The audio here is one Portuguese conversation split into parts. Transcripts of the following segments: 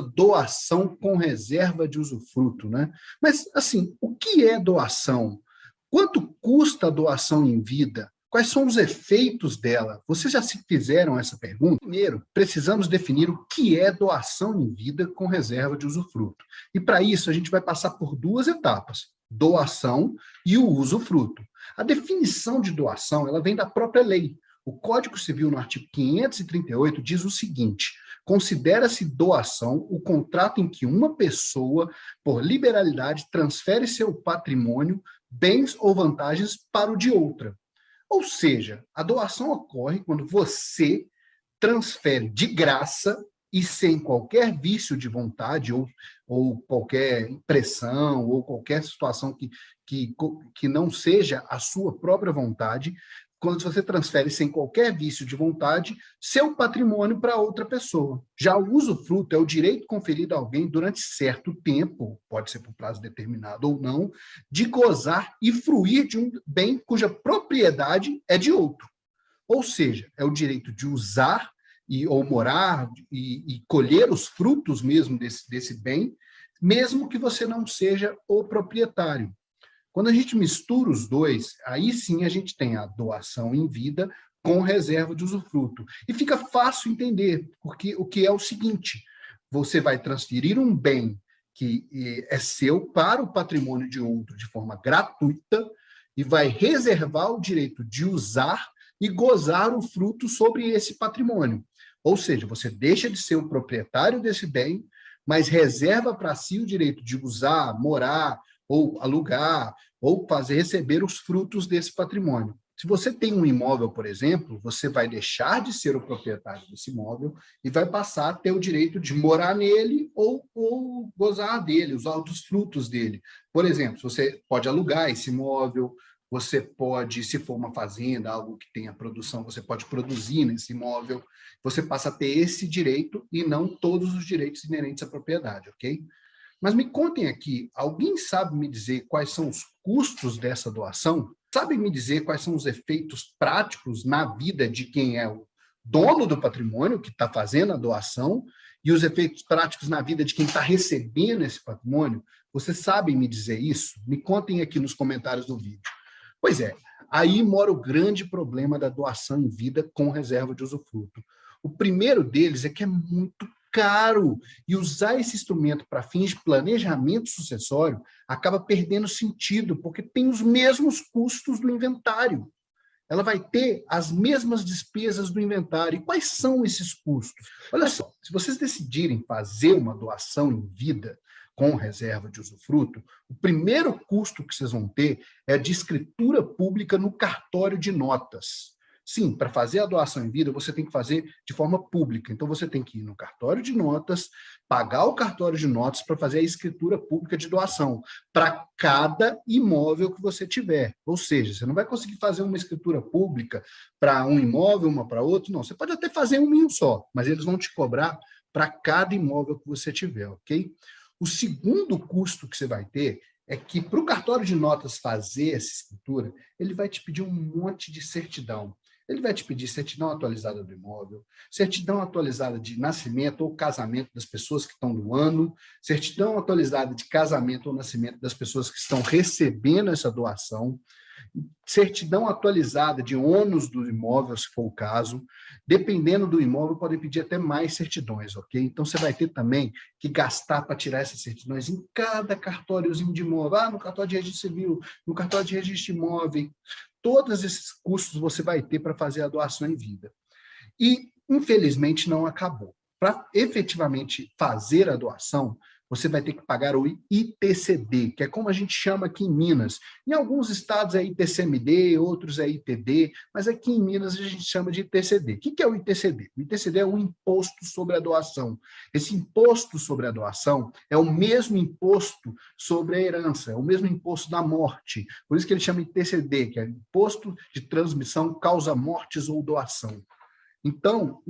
Doação com reserva de usufruto, né? Mas, assim, o que é doação? Quanto custa a doação em vida? Quais são os efeitos dela? Vocês já se fizeram essa pergunta? Primeiro, precisamos definir o que é doação em vida com reserva de usufruto. E para isso, a gente vai passar por duas etapas: doação e o usufruto. A definição de doação, ela vem da própria lei. O Código Civil, no artigo 538, diz o seguinte: considera-se doação o contrato em que uma pessoa, por liberalidade, transfere seu patrimônio, bens ou vantagens para o de outra. Ou seja, a doação ocorre quando você transfere de graça e sem qualquer vício de vontade ou qualquer pressão ou qualquer situação que não seja a sua própria vontade, quando você transfere sem qualquer vício de vontade seu patrimônio para outra pessoa. Já o usufruto é o direito conferido a alguém durante certo tempo, pode ser por prazo determinado ou não, de gozar e fruir de um bem cuja propriedade é de outro. Ou seja, é o direito de usar ou morar e colher os frutos mesmo desse bem, mesmo que você não seja o proprietário. Quando a gente mistura os dois, aí sim a gente tem a doação em vida com reserva de usufruto. E fica fácil entender, porque o que é o seguinte: você vai transferir um bem que é seu para o patrimônio de outro de forma gratuita e vai reservar o direito de usar e gozar o fruto sobre esse patrimônio. Ou seja, você deixa de ser o proprietário desse bem, mas reserva para si o direito de usar, morar, ou alugar, ou receber os frutos desse patrimônio. Se você tem um imóvel, por exemplo, você vai deixar de ser o proprietário desse imóvel e vai passar a ter o direito de morar nele ou gozar dele, usar dos frutos dele. Por exemplo, você pode alugar esse imóvel, você pode, se for uma fazenda, algo que tenha produção, você pode produzir nesse imóvel, você passa a ter esse direito e não todos os direitos inerentes à propriedade, ok? Mas me contem aqui, alguém sabe me dizer quais são os custos dessa doação? Sabe me dizer quais são os efeitos práticos na vida de quem é o dono do patrimônio, que está fazendo a doação, e os efeitos práticos na vida de quem está recebendo esse patrimônio? Vocês sabem me dizer isso? Me contem aqui nos comentários do vídeo. Pois é, aí mora o grande problema da doação em vida com reserva de usufruto. O primeiro deles é que é muito caro, e usar esse instrumento para fins de planejamento sucessório acaba perdendo sentido, porque tem os mesmos custos do inventário. Ela vai ter as mesmas despesas do inventário. E quais são esses custos? Olha só, se vocês decidirem fazer uma doação em vida com reserva de usufruto, o primeiro custo que vocês vão ter é de escritura pública no cartório de notas. Sim, para fazer a doação em vida, você tem que fazer de forma pública. Então, você tem que ir no cartório de notas, pagar o cartório de notas para fazer a escritura pública de doação para cada imóvel que você tiver. Ou seja, você não vai conseguir fazer uma escritura pública para um imóvel, uma para outro, não. Você pode até fazer um em um só, mas eles vão te cobrar para cada imóvel que você tiver, ok? O segundo custo que você vai ter é que, para o cartório de notas fazer essa escritura, ele vai te pedir um monte de certidão. Ele vai te pedir certidão atualizada do imóvel, certidão atualizada de nascimento ou casamento das pessoas que estão doando, certidão atualizada de casamento ou nascimento das pessoas que estão recebendo essa doação, certidão atualizada de ônus do imóvel, se for o caso. Dependendo do imóvel, podem pedir até mais certidões, ok? Então, você vai ter também que gastar para tirar essas certidões em cada cartóriozinho de imóvel. No cartório de registro civil, no cartório de registro de imóvel. Todos esses custos você vai ter para fazer a doação em vida. E, infelizmente, não acabou. Para efetivamente fazer a doação, você vai ter que pagar o ITCD, que é como a gente chama aqui em Minas. Em alguns estados é ITCMD, outros é ITD, mas aqui em Minas a gente chama de ITCD. O que é o ITCD? O ITCD é um imposto sobre a doação. Esse imposto sobre a doação é o mesmo imposto sobre a herança, é o mesmo imposto da morte. Por isso que ele chama ITCD, que é Imposto de Transmissão, Causa Mortes ou Doação. Então,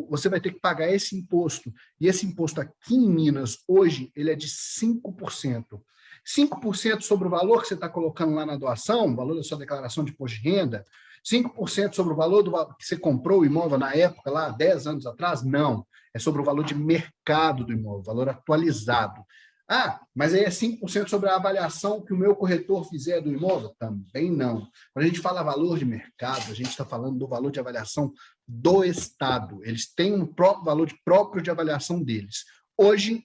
você vai ter que pagar esse imposto. E esse imposto aqui em Minas, hoje, ele é de 5%. 5% sobre o valor que você está colocando lá na doação, o valor da sua declaração de imposto de renda, 5% sobre o valor que você comprou o imóvel na época, lá 10 anos atrás, não. é sobre o valor de mercado do imóvel, valor atualizado. Ah, mas aí é 5% sobre a avaliação que o meu corretor fizer do imóvel? Também não. Quando a gente fala valor de mercado, a gente está falando do valor de avaliação do Estado. Eles têm um próprio valor próprio de avaliação deles. Hoje,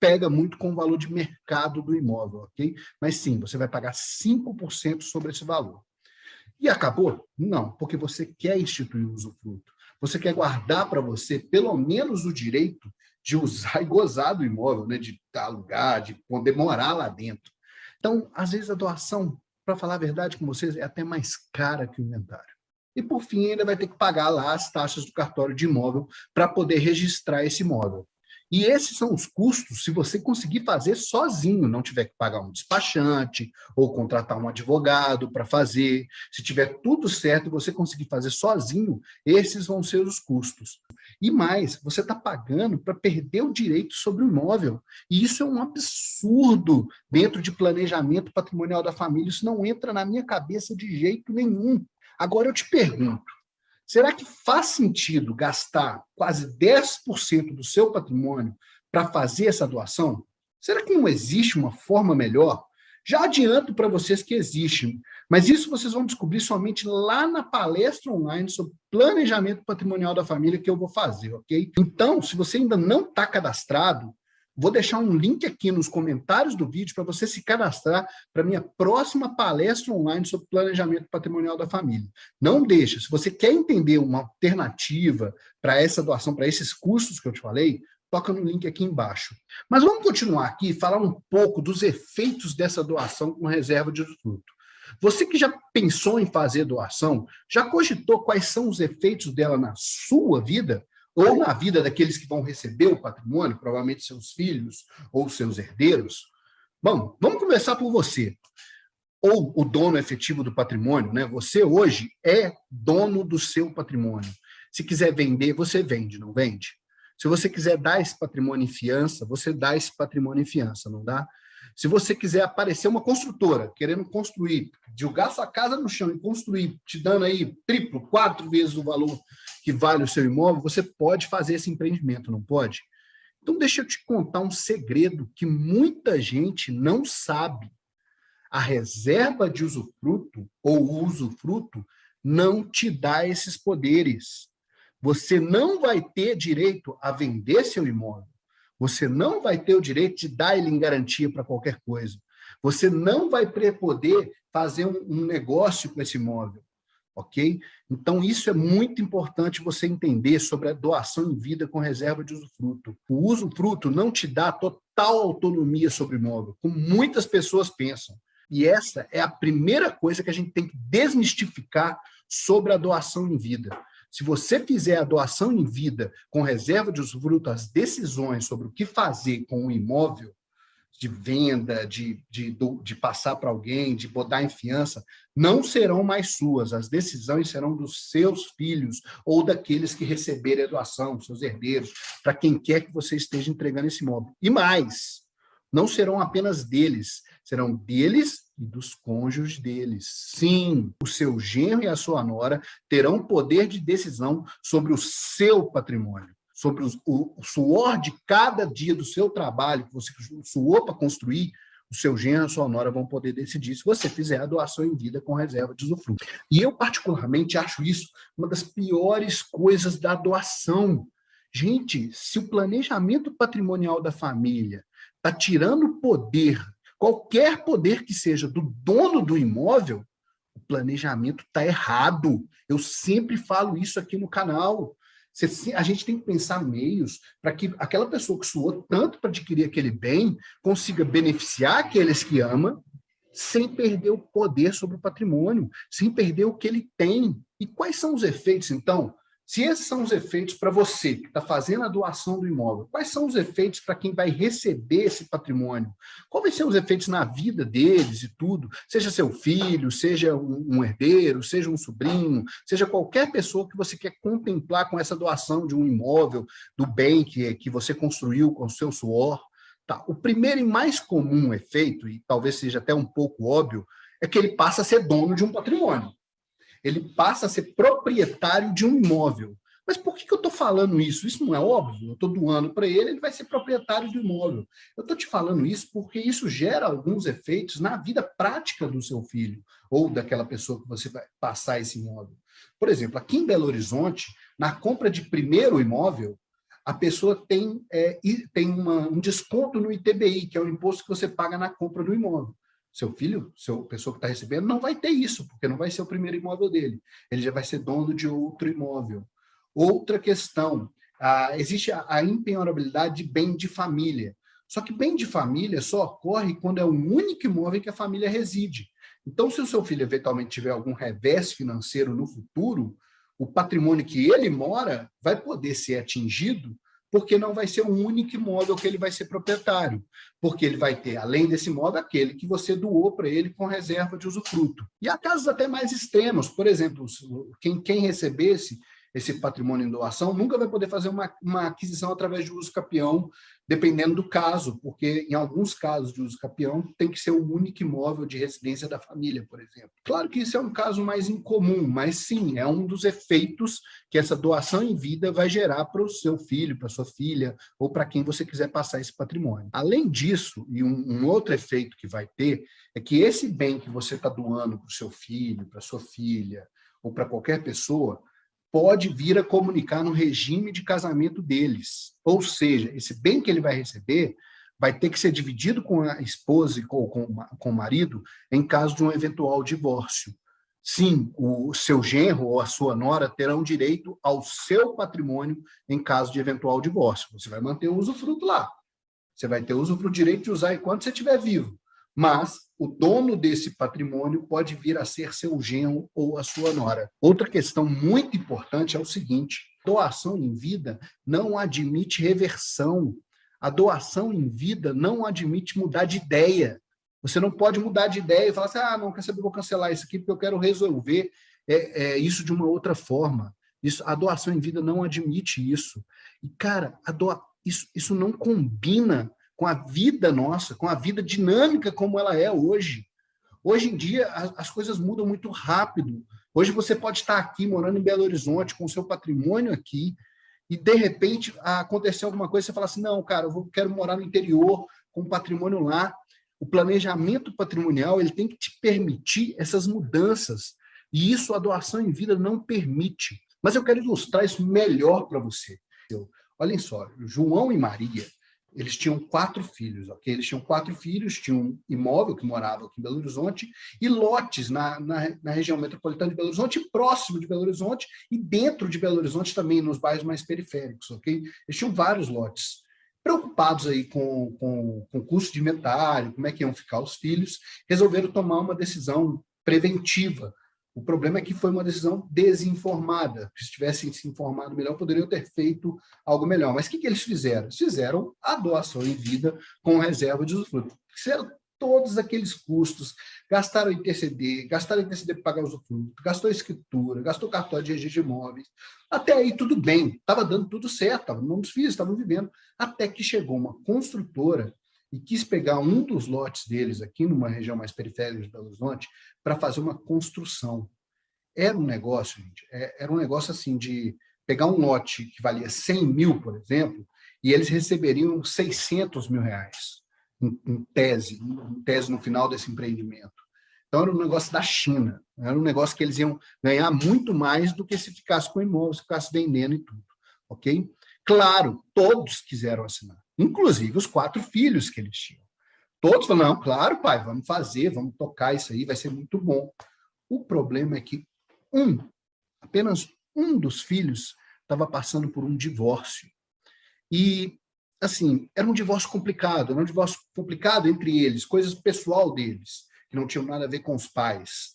pega muito com o valor de mercado do imóvel, ok? Mas sim, você vai pagar 5% sobre esse valor. E acabou? Não, porque você quer instituir o usufruto. Você quer guardar para você pelo menos o direito de usar e gozar do imóvel, né? De alugar, de poder morar lá dentro. Então, às vezes a doação, para falar a verdade com vocês, é até mais cara que o inventário. E, por fim, ainda vai ter que pagar lá as taxas do cartório de imóvel para poder registrar esse imóvel. E esses são os custos se você conseguir fazer sozinho, não tiver que pagar um despachante ou contratar um advogado para fazer. Se tiver tudo certo e você conseguir fazer sozinho, esses vão ser os custos. E mais, você está pagando para perder o direito sobre o imóvel. E isso é um absurdo dentro de planejamento patrimonial da família. Isso não entra na minha cabeça de jeito nenhum. Agora eu te pergunto, será que faz sentido gastar quase 10% do seu patrimônio para fazer essa doação? Será que não existe uma forma melhor? Já adianto para vocês que existe, mas isso vocês vão descobrir somente lá na palestra online sobre planejamento patrimonial da família que eu vou fazer, ok? Então, se você ainda não está cadastrado, vou deixar um link aqui nos comentários do vídeo para você se cadastrar para a minha próxima palestra online sobre planejamento patrimonial da família. Não deixa. Se você quer entender uma alternativa para essa doação, para esses custos que eu te falei, toca no link aqui embaixo. Mas vamos continuar aqui e falar um pouco dos efeitos dessa doação com reserva de usufruto. Você que já pensou em fazer doação, já cogitou quais são os efeitos dela na sua vida? Ou na vida daqueles que vão receber o patrimônio, provavelmente seus filhos ou seus herdeiros? Bom, vamos começar por você, ou o dono efetivo do patrimônio, né? Você hoje é dono do seu patrimônio. Se quiser vender, você vende, não vende? Se você quiser dar esse patrimônio em fiança, você dá esse patrimônio em fiança, não dá? Se você quiser aparecer uma construtora, querendo construir, jogar sua casa no chão e construir, te dando aí triplo, 4 vezes o valor que vale o seu imóvel, você pode fazer esse empreendimento, não pode? Então, deixa eu te contar um segredo que muita gente não sabe. A reserva de usufruto ou o usufruto não te dá esses poderes. Você não vai ter direito a vender seu imóvel. Você não vai ter o direito de dar ele em garantia para qualquer coisa. Você não vai poder fazer um negócio com esse imóvel, ok? Então, isso é muito importante você entender sobre a doação em vida com reserva de usufruto. O usufruto não te dá total autonomia sobre o imóvel, como muitas pessoas pensam. E essa é a primeira coisa que a gente tem que desmistificar sobre a doação em vida. Se você fizer a doação em vida com reserva de usufruto, as decisões sobre o que fazer com o imóvel, de venda, de passar para alguém, de botar em fiança, não serão mais suas. As decisões serão dos seus filhos ou daqueles que receberem a doação, seus herdeiros, para quem quer que você esteja entregando esse imóvel. E mais, não serão apenas deles, serão deles e dos cônjuges deles. Sim, o seu genro e a sua nora terão poder de decisão sobre o seu patrimônio, sobre o suor de cada dia do seu trabalho, que você suou para construir. O seu genro e a sua nora vão poder decidir se você fizer a doação em vida com reserva de usufruto. E eu, particularmente, acho isso uma das piores coisas da doação. Gente, se o planejamento patrimonial da família está tirando poder, qualquer poder que seja, do dono do imóvel, o planejamento está errado. Eu sempre falo isso aqui no canal. A gente tem que pensar meios para que aquela pessoa que suou tanto para adquirir aquele bem consiga beneficiar aqueles que ama, sem perder o poder sobre o patrimônio, sem perder o que ele tem. E quais são os efeitos, então? Se esses são os efeitos para você que está fazendo a doação do imóvel, quais são os efeitos para quem vai receber esse patrimônio? Quais vão ser os efeitos na vida deles e tudo? Seja seu filho, seja um herdeiro, seja um sobrinho, seja qualquer pessoa que você quer contemplar com essa doação de um imóvel, do bem que você construiu com o seu suor. Tá. O primeiro e mais comum efeito, e talvez seja até um pouco óbvio, é que ele passa a ser dono de um patrimônio. Ele passa a ser proprietário de um imóvel. Mas por que eu estou falando isso? Isso não é óbvio? Eu estou doando para ele, ele vai ser proprietário do imóvel. Eu estou te falando isso porque isso gera alguns efeitos na vida prática do seu filho ou daquela pessoa que você vai passar esse imóvel. Por exemplo, aqui em Belo Horizonte, na compra de primeiro imóvel, a pessoa tem um desconto no ITBI, que é o imposto que você paga na compra do imóvel. Seu filho, pessoa que está recebendo, não vai ter isso, porque não vai ser o primeiro imóvel dele. Ele já vai ser dono de outro imóvel. Outra questão, existe a impenhorabilidade de bem de família. Só que bem de família só ocorre quando é o único imóvel em que a família reside. Então, se o seu filho eventualmente tiver algum revés financeiro no futuro, o patrimônio que ele mora vai poder ser atingido porque não vai ser o único imóvel que ele vai ser proprietário, porque ele vai ter, além desse imóvel, aquele que você doou para ele com reserva de usufruto. E há casos até mais extremos, por exemplo, quem recebesse esse patrimônio em doação nunca vai poder fazer uma aquisição através de uso capião, dependendo do caso, porque em alguns casos de uso capião tem que ser o único imóvel de residência da família, por exemplo. Claro que isso é um caso mais incomum, mas sim, é um dos efeitos que essa doação em vida vai gerar para o seu filho, para a sua filha, ou para quem você quiser passar esse patrimônio. Além disso, e um outro efeito que vai ter, é que esse bem que você está doando para o seu filho, para a sua filha, ou para qualquer pessoa, pode vir a comunicar no regime de casamento deles. Ou seja, esse bem que ele vai receber vai ter que ser dividido com a esposa e com o marido em caso de um eventual divórcio. Sim, o seu genro ou a sua nora terão direito ao seu patrimônio em caso de eventual divórcio. Você vai manter o usufruto lá. Você vai ter o direito de usar enquanto você estiver vivo. Mas o dono desse patrimônio pode vir a ser seu genro ou a sua nora. Outra questão muito importante é o seguinte: doação em vida não admite reversão. A doação em vida não admite mudar de ideia. Você não pode mudar de ideia e falar assim, não, quer saber, vou cancelar isso aqui porque eu quero resolver isso de uma outra forma. A doação em vida não admite isso. E, cara, isso não combina com a vida nossa, com a vida dinâmica como ela é hoje. Hoje em dia, as coisas mudam muito rápido. Hoje você pode estar aqui, morando em Belo Horizonte, com o seu patrimônio aqui, e, de repente, acontecer alguma coisa, você fala assim, não, cara, quero morar no interior, com o patrimônio lá. O planejamento patrimonial ele tem que te permitir essas mudanças, e isso a doação em vida não permite. Mas eu quero ilustrar isso melhor para você. Olhem só, João e Maria, eles tinham 4 filhos, ok? Eles tinham 4 filhos, tinham um imóvel que morava aqui em Belo Horizonte e lotes na região metropolitana de Belo Horizonte, próximo de Belo Horizonte e dentro de Belo Horizonte também, nos bairros mais periféricos, ok? Eles tinham vários lotes. Preocupados aí com o custo de inventário, como é que iam ficar os filhos, resolveram tomar uma decisão preventiva. O problema é que foi uma decisão desinformada. Se tivessem se informado melhor, poderiam ter feito algo melhor. Mas o que eles fizeram? Eles fizeram a doação em vida com reserva de usufruto. Fizeram todos aqueles custos, gastaram ITCD para pagar o usufruto, gastou escritura, gastou cartório de registro de imóveis. Até aí tudo bem, estava dando tudo certo, estava no nome dos filhos, estavam vivendo. Até que chegou uma construtora e quis pegar um dos lotes deles aqui numa região mais periférica de Belo Horizonte para fazer uma construção. Era um negócio, gente, era um negócio assim de pegar um lote que valia 100 mil, por exemplo, e eles receberiam 600 mil reais em tese no final desse empreendimento. Então era um negócio da China, era um negócio que eles iam ganhar muito mais do que se ficasse com o imóvel, se ficasse vendendo e tudo, ok? Claro, todos quiseram assinar, inclusive os 4 filhos que eles tinham. Todos falaram, não, claro, pai, vamos fazer, vamos tocar isso aí, vai ser muito bom. O problema é que apenas um dos filhos estava passando por um divórcio. E, assim, era um divórcio complicado, entre eles, coisas pessoal deles, que não tinham nada a ver com os pais.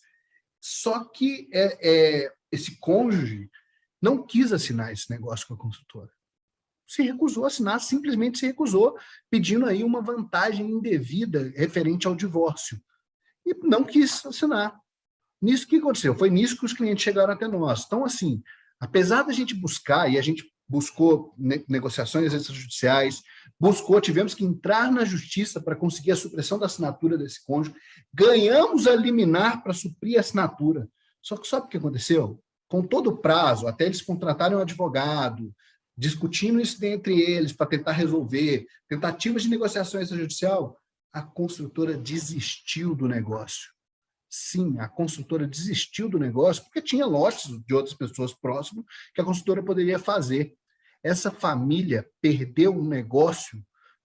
Só que esse cônjuge não quis assinar esse negócio com a construtora. Se recusou a assinar, simplesmente se recusou, pedindo aí uma vantagem indevida referente ao divórcio. E não quis assinar. Nisso que aconteceu? Foi nisso que os clientes chegaram até nós. Então, assim, apesar da gente buscar, e a gente buscou negociações extrajudiciais, tivemos que entrar na justiça para conseguir a supressão da assinatura desse cônjuge, ganhamos a liminar para suprir a assinatura. Só que sabe o que aconteceu? com todo o prazo, até eles contratarem um advogado, discutindo isso entre eles para tentar resolver, tentativas de negociação extrajudicial, a construtora desistiu do negócio. Sim, a construtora desistiu do negócio porque tinha lotes de outras pessoas próximas que a construtora poderia fazer. Essa família perdeu um negócio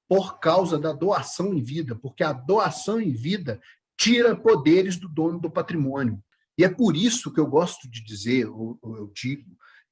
por causa da doação em vida, porque a doação em vida tira poderes do dono do patrimônio. E é por isso que eu gosto de dizer, ou eu digo,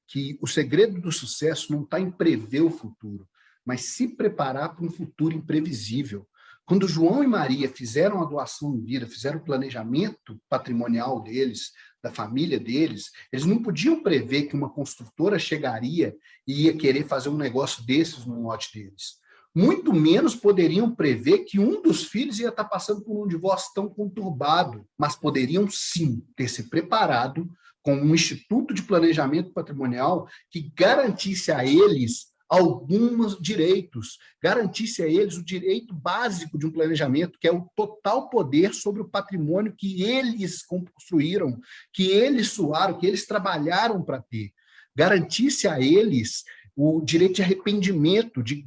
que o segredo do sucesso não está em prever o futuro, mas se preparar para um futuro imprevisível. Quando João e Maria fizeram a doação em vida, fizeram o planejamento patrimonial deles, da família deles, eles não podiam prever que uma construtora chegaria e ia querer fazer um negócio desses no lote deles. Muito menos poderiam prever que um dos filhos ia estar passando por um divórcio tão conturbado, mas poderiam sim ter se preparado com um instituto de planejamento patrimonial que garantisse a eles alguns direitos, garantisse a eles o direito básico de um planejamento, que é o total poder sobre o patrimônio que eles construíram, que eles suaram, que eles trabalharam para ter. Garantisse a eles o direito de arrependimento, de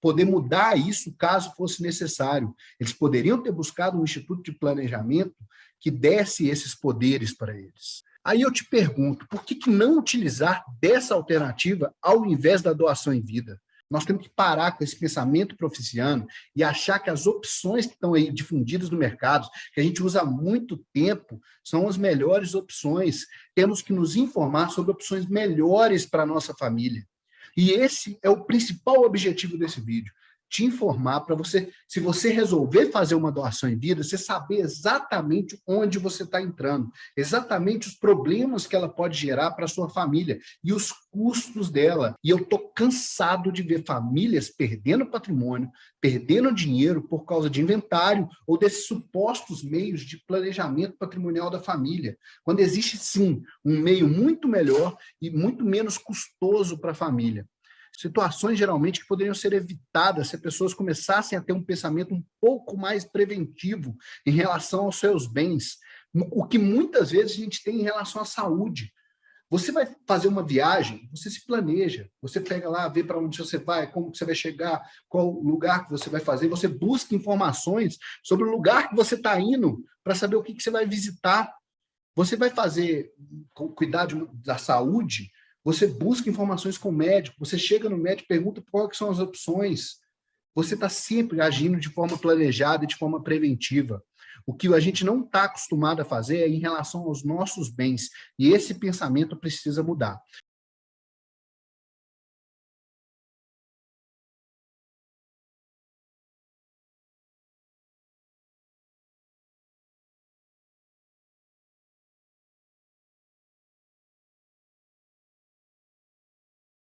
poder mudar isso caso fosse necessário. Eles poderiam ter buscado um instituto de planejamento que desse esses poderes para eles. Aí eu te pergunto, por que não utilizar dessa alternativa ao invés da doação em vida? Nós temos que parar com esse pensamento proficiano e achar que as opções que estão aí difundidas no mercado, que a gente usa há muito tempo, são as melhores opções. Temos que nos informar sobre opções melhores para a nossa família. E esse é o principal objetivo desse vídeo, te informar para você, se você resolver fazer uma doação em vida, você saber exatamente onde você está entrando, exatamente os problemas que ela pode gerar para a sua família e os custos dela. E eu estou cansado de ver famílias perdendo patrimônio, perdendo dinheiro por causa de inventário ou desses supostos meios de planejamento patrimonial da família, quando existe sim um meio muito melhor e muito menos custoso para a família. Situações, geralmente, que poderiam ser evitadas se as pessoas começassem a ter um pensamento um pouco mais preventivo em relação aos seus bens, o que muitas vezes a gente tem em relação à saúde. Você vai fazer uma viagem, você se planeja, você pega lá, vê para onde você vai, como você vai chegar, qual lugar que você vai fazer, você busca informações sobre o lugar que você está indo para saber o que você vai visitar. Você vai cuidar da saúde, você busca informações com o médico, você chega no médico, pergunta quais são as opções. Você está sempre agindo de forma planejada e de forma preventiva. O que a gente não está acostumado a fazer é em relação aos nossos bens. E esse pensamento precisa mudar.